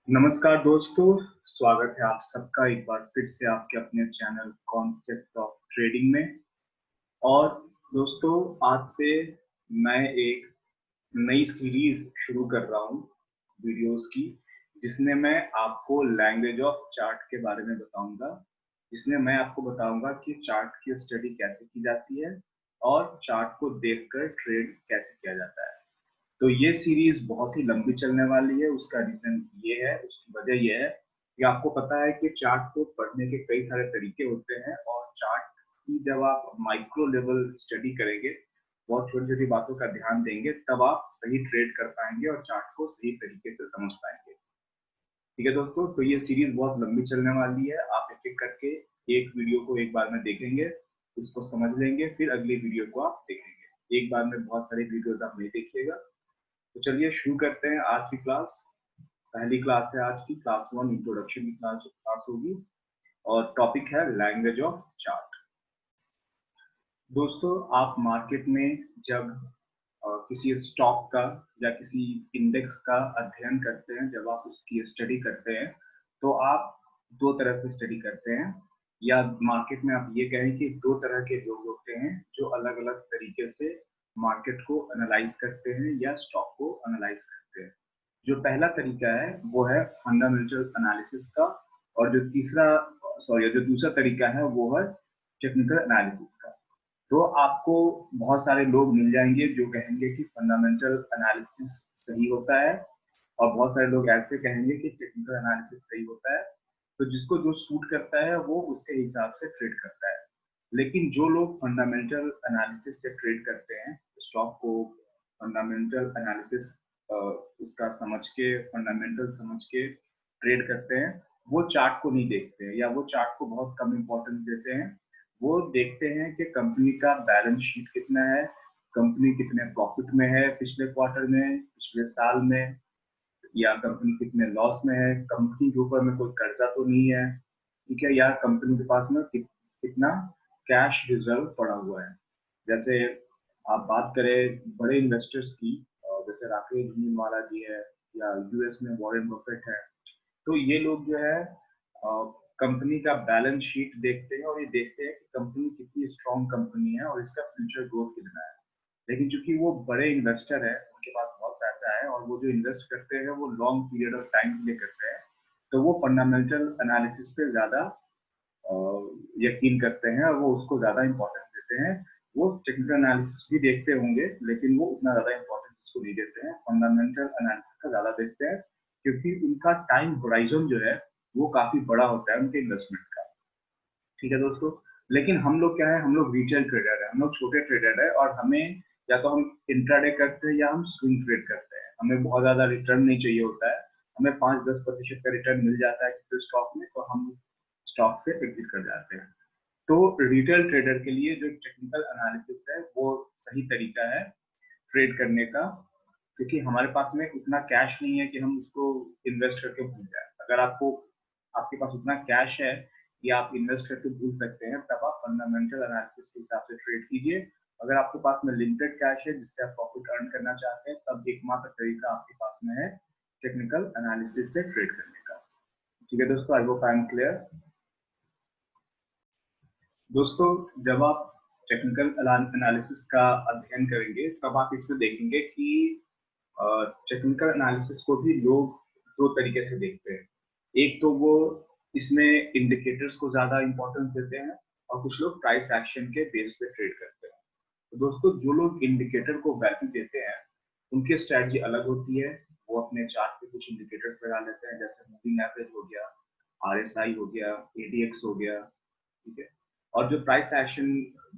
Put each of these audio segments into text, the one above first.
नमस्कार दोस्तों, स्वागत है आप सबका एक बार फिर से आपके अपने चैनल कॉन्सेप्ट ऑफ ट्रेडिंग में। और दोस्तों, आज से मैं एक नई सीरीज शुरू कर रहा हूँ वीडियोस की, जिसमें मैं आपको लैंग्वेज ऑफ चार्ट के बारे में बताऊंगा। जिसमें मैं आपको बताऊंगा कि चार्ट की स्टडी कैसे की जाती है और चार्ट को देखकर ट्रेड कैसे किया जाता है। तो ये सीरीज बहुत ही लंबी चलने वाली है। उसका रीजन ये है, उसकी वजह ये है कि आपको पता है कि चार्ट को पढ़ने के कई सारे तरीके होते हैं, और चार्ट की जब आप माइक्रो लेवल स्टडी करेंगे, बहुत छोटी छोटी बातों का ध्यान देंगे, तब आप सही ट्रेड कर पाएंगे और चार्ट को सही तरीके से समझ पाएंगे। ठीक है दोस्तों, तो ये सीरीज बहुत लंबी चलने वाली है। आप एक एक करके एक वीडियो को एक बार में देखेंगे, उसको समझ लेंगे, फिर अगली वीडियो को आप देखेंगे। एक बार में बहुत सारी वीडियोस आप नहीं देखिएगा। तो चलिए शुरू करते हैं आज की क्लास। पहली क्लास है आज की, क्लास 1 इंट्रोडक्शन की क्लास होगी, और टॉपिक है लैंग्वेज ऑफ चार्ट। दोस्तों, आप मार्केट में जब किसी स्टॉक का या किसी इंडेक्स का अध्ययन करते हैं, जब आप उसकी स्टडी करते हैं, तो आप दो तरह से स्टडी करते हैं, या मार्केट में आप ये कहें कि दो तरह के लोग होते हैं जो अलग अलग तरीके से मार्केट को एनालाइज करते हैं या स्टॉक को एनालाइज करते हैं। जो पहला तरीका है वो है फंडामेंटल एनालिसिस का, और जो दूसरा तरीका है वो है टेक्निकल एनालिसिस का। तो आपको बहुत सारे लोग मिल जाएंगे जो कहेंगे कि फंडामेंटल एनालिसिस सही होता है, और बहुत सारे लोग ऐसे कहेंगे कि टेक्निकल एनालिसिस सही होता है। तो जिसको जो सूट करता है वो उसके हिसाब से ट्रेड करता है। लेकिन जो लोग फंडामेंटल एनालिसिस से ट्रेड करते हैं, स्टॉक को फंडामेंटल एनालिसिस उसका समझ के, फंडामेंटल समझ के ट्रेड करते हैं, वो चार्ट को नहीं देखते हैं, या वो चार्ट को बहुत कम इम्पोर्टेंस देते हैं। वो देखते हैं कि कंपनी का बैलेंस शीट कितना है, कंपनी कितने प्रॉफिट में है पिछले क्वार्टर में, पिछले साल में, या कंपनी कितने लॉस में है, कंपनी के ऊपर में कोई कर्जा तो नहीं है, ठीक है, या कंपनी के पास में कितना कैश रिजर्व पड़ा हुआ है। जैसे आप बात करें बड़े इन्वेस्टर्स की, जैसे राकेश झुनझुनवाला जी है, या यूएस में वॉरेन बफेट है, तो ये लोग जो है कंपनी का बैलेंस शीट देखते हैं, और ये देखते हैं कि कंपनी कितनी स्ट्रॉन्ग कंपनी है और इसका फ्यूचर ग्रोथ कितना है। लेकिन चूंकि वो बड़े इन्वेस्टर है, उनके पास बहुत पैसा है, और वो जो इन्वेस्ट करते हैं वो लॉन्ग पीरियड ऑफ टाइम के लिए करते हैं, तो वो फंडामेंटल एनालिसिस पे ज्यादा यकीन करते हैं, और वो उसको ज्यादा इंपॉर्टेंस देते हैं। वो टेक्निकल एनालिसिस भी देखते होंगे, लेकिन वो उतना ज्यादा इंपॉर्टेंस उसको नहीं देते हैं, फंडामेंटल एनालिसिस का ज्यादा देखते हैं, क्योंकि उनका टाइम होराइजन जो है वो काफी बड़ा होता है उनके इन्वेस्टमेंट का। ठीक है दोस्तों, लेकिन हम लोग क्या है, हम लोग रिटेल ट्रेडर है, हम लोग छोटे ट्रेडर है, और हमें या तो हम इंट्राडे करते हैं या हम स्विंग ट्रेड करते हैं। हमें बहुत ज्यादा रिटर्न नहीं चाहिए होता है, हमें 5-10% का रिटर्न मिल जाता है किसी स्टॉक में, तो हम स्टॉक से एग्जिट कर जाते हैं। तो रिटेल ट्रेडर के लिए जो टेक्निकल एनालिसिस है वो सही तरीका है ट्रेड करने का, क्योंकि हमारे पास में उतना कैश नहीं है कि हम उसको इन्वेस्ट करके भूल जाए। अगर आपके पास उतना कैश है कि आप इन्वेस्ट करके भूल सकते हैं, तब आप फंडामेंटल एनालिसिस के हिसाब से ट्रेड कीजिए। अगर आपके पास में लिमिटेड कैश है जिससे आप प्रॉफिट अर्न करना चाहते हैं, तब एकमात्र तरीका आपके पास में है टेक्निकल एनालिसिस से ट्रेड करने का। ठीक है दोस्तों, I hope I am clear. दोस्तों, जब आप टेक्निकल एनालिसिस का अध्ययन करेंगे, तब आप इसमें देखेंगे कि टेक्निकल एनालिसिस को भी लोग दो तरीके से देखते हैं। एक तो वो इसमें इंडिकेटर्स को ज्यादा इंपॉर्टेंस देते हैं, और कुछ लोग प्राइस एक्शन के बेस पे ट्रेड करते हैं। तो दोस्तों, जो लोग इंडिकेटर को वैल्यू देते हैं, उनकी स्ट्रैटेजी अलग होती है। वो अपने चार्ट पे कुछ इंडिकेटर्स लगा लेते हैं, जैसे मूविंग एवरेज हो गया, आरएसआई हो गया, एडीएक्स हो गया, ठीक है। और जो प्राइस एक्शन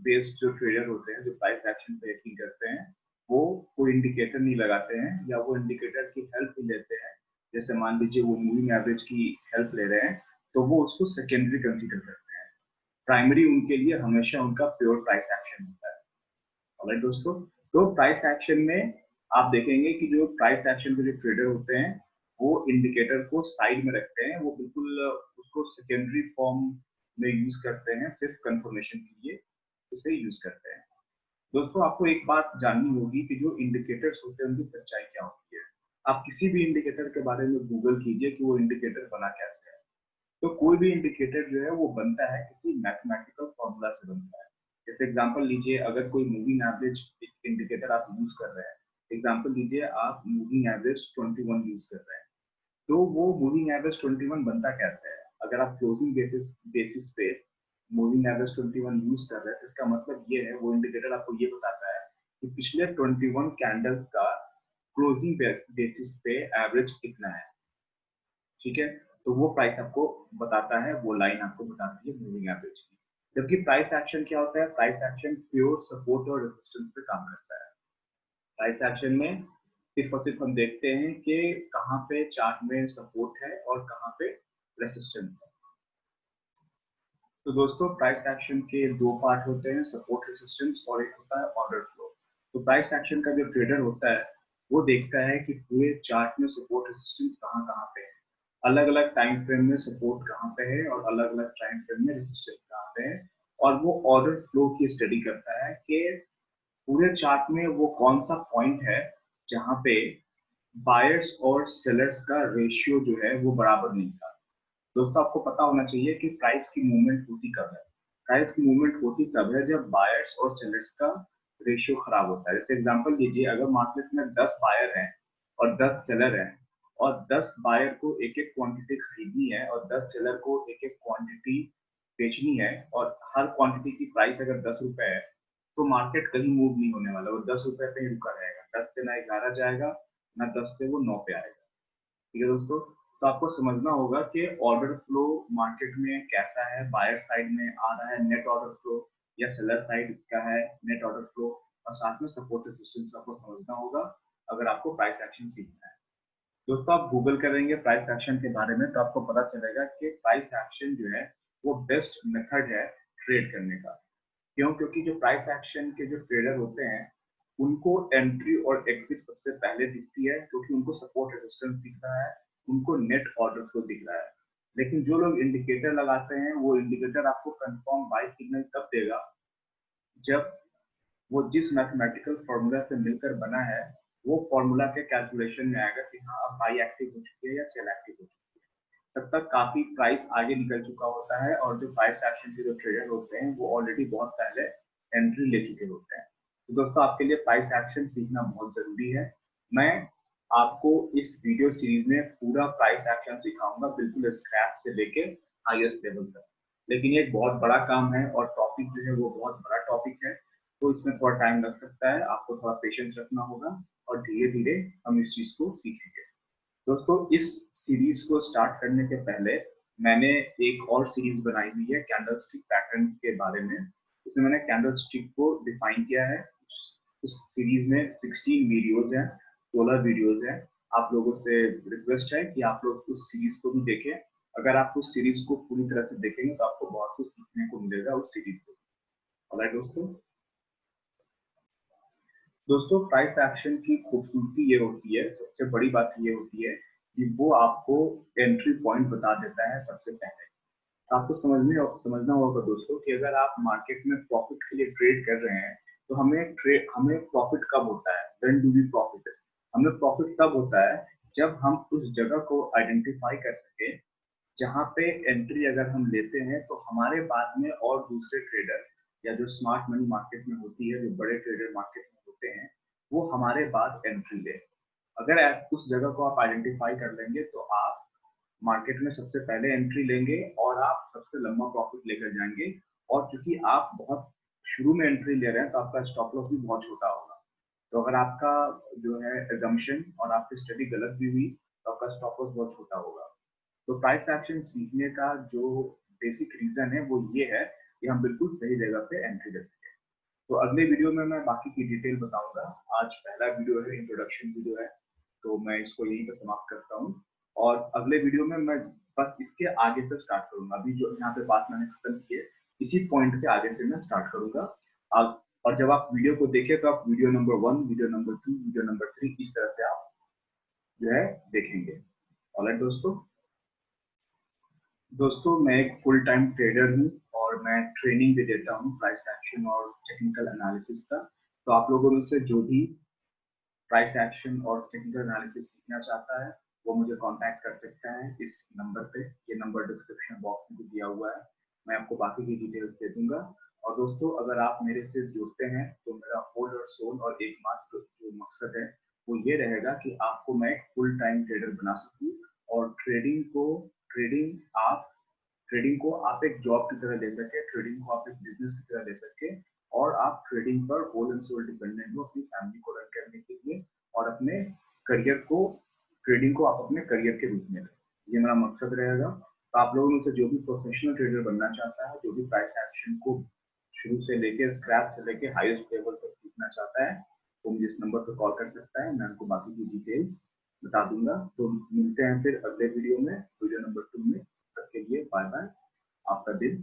बेस्ड जो ट्रेडर होते हैं, जो प्राइस एक्शन पे यकीन करते हैं, वो कोई इंडिकेटर नहीं लगाते हैं, या वो इंडिकेटर की हेल्प नहीं लेते हैं। जैसे मान लीजिए वो मूविंग एवरेज की हेल्प ले रहे हैं, तो वो उसको सेकेंडरी कंसीडर करते हैं। प्राइमरी उनके लिए हमेशा उनका प्योर प्राइस एक्शन होता है। ऑलराइट दोस्तों, तो प्राइस एक्शन में आप देखेंगे कि जो प्राइस एक्शन के जो ट्रेडर होते हैं, वो इंडिकेटर को साइड में रखते हैं, वो बिल्कुल उसको सेकेंडरी फॉर्म में यूज करते हैं, सिर्फ कंफर्मेशन के लिए उसे यूज करते हैं। दोस्तों, आपको एक बात जाननी होगी कि जो इंडिकेटर्स होते हैं उनकी सच्चाई क्या होती है। आप किसी भी इंडिकेटर के बारे में गूगल कीजिए कि वो इंडिकेटर बना कैसे है। तो कोई भी इंडिकेटर जो है वो बनता है किसी मैथमेटिकल फॉर्मूला से बनता है। जैसे एग्जांपल लीजिए, अगर कोई मूविंग एवरेज इंडिकेटर आप यूज कर रहे हैं, एग्जांपल लीजिए आप मूविंग एवरेज 21 यूज कर रहे हैं, तो वो मूविंग एवरेज 21 बनता कैसे है? अगर आप क्लोजिंग बेसिस पे मूविंग एवरेज 21 यूज कर रहे हैं तो इसका मतलब ये है, वो इंडिकेटर आपको ये बताता है कि पिछले 21 कैंडल्स का क्लोजिंग बेसिस पे एवरेज कितना है। ठीक है, तो वो प्राइस आपको बताता है, वो लाइन आपको बताती है मूविंग एवरेज की। जबकि प्राइस एक्शन क्या होता है? प्राइस एक्शन प्योर सपोर्ट और रेजिस्टेंस पे काम करता है। प्राइस एक्शन में सिर्फ और सिर्फ हम देखते हैं कि कहाँ पे चार्ट में सपोर्ट है और कहाँ पे रेजिस्टेंस है। तो दोस्तों, प्राइस एक्शन के दो पार्ट होते हैं, सपोर्ट रेजिस्टेंस, और एक होता है ऑर्डर फ्लो। तो प्राइस एक्शन का जो ट्रेडर होता है वो देखता है कि पूरे चार्ट में सपोर्ट रेजिस्टेंस कहाँ कहाँ पे है, अलग अलग टाइम फ्रेम में सपोर्ट कहाँ पे है और अलग अलग टाइम फ्रेम में रेजिस्टेंस कहाँ पे है, और वो ऑर्डर फ्लो की स्टडी करता है कि पूरे चार्ट में वो कौन सा पॉइंट है जहाँ पे बायर्स और सेलर्स का रेशियो जो है वो बराबर नहीं था। दोस्तों, आपको पता होना चाहिए कि प्राइस की मूवमेंट होती कब है। प्राइस की मूवमेंट होती तब है जब बायर्स और सेलर्स का रेशियो खराब होता है। जैसे एग्जांपल लीजिए, अगर मार्केट में 10 बायर हैं और 10 सेलर हैं, और 10 बायर को एक एक क्वांटिटी खरीदनी है और 10 सेलर को एक एक क्वांटिटी बेचनी है, और हर क्वांटिटी की प्राइस अगर 10 रुपए है, तो मार्केट कहीं मूव नहीं होने वाला, वो 10 रुपए पे ही रुका रहेगा। 10 से ना 11 जाएगा, ना 10 से वो 9 पे आएगा। ठीक है दोस्तों, तो आपको समझना होगा कि ऑर्डर फ्लो मार्केट में कैसा है, बायर साइड में आ रहा है नेट ऑर्डर फ्लो या सेलर साइड का है नेट ऑर्डर फ्लो, और साथ में सपोर्ट रेजिस्टेंस आपको समझना होगा अगर आपको प्राइस एक्शन सीखना है। दोस्तों, आप गूगल करेंगे प्राइस एक्शन के बारे में तो आपको पता चलेगा कि प्राइस एक्शन जो है वो बेस्ट मेथड है ट्रेड करने का। क्यों? क्योंकि जो प्राइस एक्शन के जो ट्रेडर होते हैं उनको एंट्री और एग्जिट सबसे पहले दिखती है, क्योंकि उनको सपोर्ट रेजिस्टेंस दिख रहा है, उनको नेट ऑर्डर फ्लो दिख रहा है। लेकिन जो लोग इंडिकेटर लगाते हैं वो इंडिकेटर आपको कंफर्म बाय सिग्नल तब देगा जब वो जिस मैथमेटिकल फॉर्मूला से मिलकर बना है वो फॉर्मूला के कैलकुलेशन में आएगा कि हाँ अब बाई एक्टिव हो चुकी है या सेल एक्टिव हो चुकी है। तब तक काफी प्राइस आगे निकल चुका होता है, और जो प्राइस एक्शन के जो ट्रेडर होते हैं वो ऑलरेडी बहुत पहले एंट्री ले चुके होते हैं। तो दोस्तों, आपके लिए प्राइस एक्शन सीखना बहुत जरूरी है। मैं आपको इस वीडियो सीरीज में पूरा प्राइस एक्शन सिखाऊंगा, बिल्कुल स्क्रैच से लेके हाईएस्ट लेवल तक। लेकिन ये एक बहुत बड़ा काम है और टॉपिक जो है वो बहुत बड़ा टॉपिक है, तो इसमें थोड़ा टाइम लग सकता है, आपको थोड़ा पेशेंस रखना होगा और धीरे धीरे हम इस चीज को सीखेंगे। दोस्तों, इस सीरीज को स्टार्ट करने के पहले मैंने एक और सीरीज बनाई हुई है कैंडल स्टिक पैटर्न के बारे में। उसमें मैंने कैंडल स्टिक को डिफाइन किया है। उस सीरीज में 16 वीडियोज हैं, 16 वीडियोज हैं। आप लोगों से रिक्वेस्ट है कि आप लोग उस सीरीज को भी देखें। अगर आप उस सीरीज को पूरी तरह से देखेंगे तो आपको बहुत कुछ सीखने को मिलेगा उस सीरीज को। ऑलराइट दोस्तों, प्राइस एक्शन की खूबसूरती ये होती है, सबसे बड़ी बात ये होती है कि वो आपको एंट्री पॉइंट बता देता है सबसे पहले। आपको समझना होगा दोस्तों कि अगर आप मार्केट में प्रॉफिट के लिए ट्रेड कर रहे हैं तो हमें प्रॉफिट कब होता है? When do we profit? हमें प्रॉफिट तब होता है जब हम उस जगह को आइडेंटिफाई कर सके जहाँ पे एंट्री अगर हम लेते हैं तो हमारे बाद में और दूसरे ट्रेडर या जो स्मार्ट मनी मार्केट में होती है, जो बड़े ट्रेडर मार्केट में होते हैं, वो हमारे बाद एंट्री ले। अगर उस जगह को आप आइडेंटिफाई कर लेंगे तो आप मार्केट में सबसे पहले एंट्री लेंगे और आप सबसे लंबा प्रॉफिट लेकर जाएंगे। और चूंकि आप बहुत शुरू में एंट्री ले रहे हैं तो आपका स्टॉप लॉस भी बहुत छोटा होगा। तो अगर आपका जो है एजम्पशन और आपकी स्टडी गलत भी हुई तो आपका स्टॉप लॉस बहुत छोटा होगा। तो प्राइस एक्शन सीखने का जो बेसिक रीजन है वो ये है कि हम बिल्कुल सही जगह पे एंट्री ले सके। तो अगले वीडियो में मैं बाकी की डिटेल बताऊंगा। आज पहला वीडियो है, इंट्रोडक्शन वीडियो है, तो मैं इसको यहीं पे समाप्त करता हूँ। और अगले वीडियो में मैं बस इसके आगे से स्टार्ट करूंगा। अभी जो यहाँ पे बात मैंने खत्म की है, इसी पॉइंट के आगे से मैं स्टार्ट करूंगा। और जब आप वीडियो को देखें तो आप video number 1, video number 2, video number 3 इस तरह से आप जो है देखेंगे। ऑलराइट दोस्तों, मैं एक फुल टाइम ट्रेडर हूँ और मैं ट्रेनिंग भी देता हूँ प्राइस एक्शन और टेक्निकल एनालिसिस का। तो आप लोगों में से जो भी प्राइस एक्शन और टेक्निकल एनालिसिस सीखना चाहता है वो मुझे कांटेक्ट कर सकता है इस नंबर पे। ये नंबर डिस्क्रिप्शन बॉक्स में भी दिया हुआ है, मैं आपको बाकी की डिटेल्स दे दूंगा। और दोस्तों अगर आप मेरे से जुड़ते हैं तो मेरा होल और सोल और एकमात्र जो मकसद है वो ये रहेगा कि आपको मैं एक फुल टाइम ट्रेडर बना सकूं और ट्रेडिंग को आप एक जॉब की तरह ले सके, ट्रेडिंग को आप एक बिजनेस की तरह ले सके और आप ट्रेडिंग पर होल एंड सोल डिपेंडेंट हो अपनी फैमिली को रन करने के लिए और अपने करियर को, ट्रेडिंग को आप अपने करियर के रूप में लें। ये मेरा मकसद रहेगा। तो आप लोगों में से जो भी प्रोफेशनल ट्रेडर बनना चाहता है, जो भी प्राइस एक्शन को शुरू से लेके स्क्रैच से लेके हाईएस्ट लेवल तक सीखना चाहता है, तो मुझे इस नंबर पर कॉल कर सकता है, मैं आपको बाकी की डिटेल्स बता दूंगा। तो मिलते हैं फिर अगले वीडियो में, वीडियो नंबर 2 में। तब तक के लिए बाय बाय, आपका दिन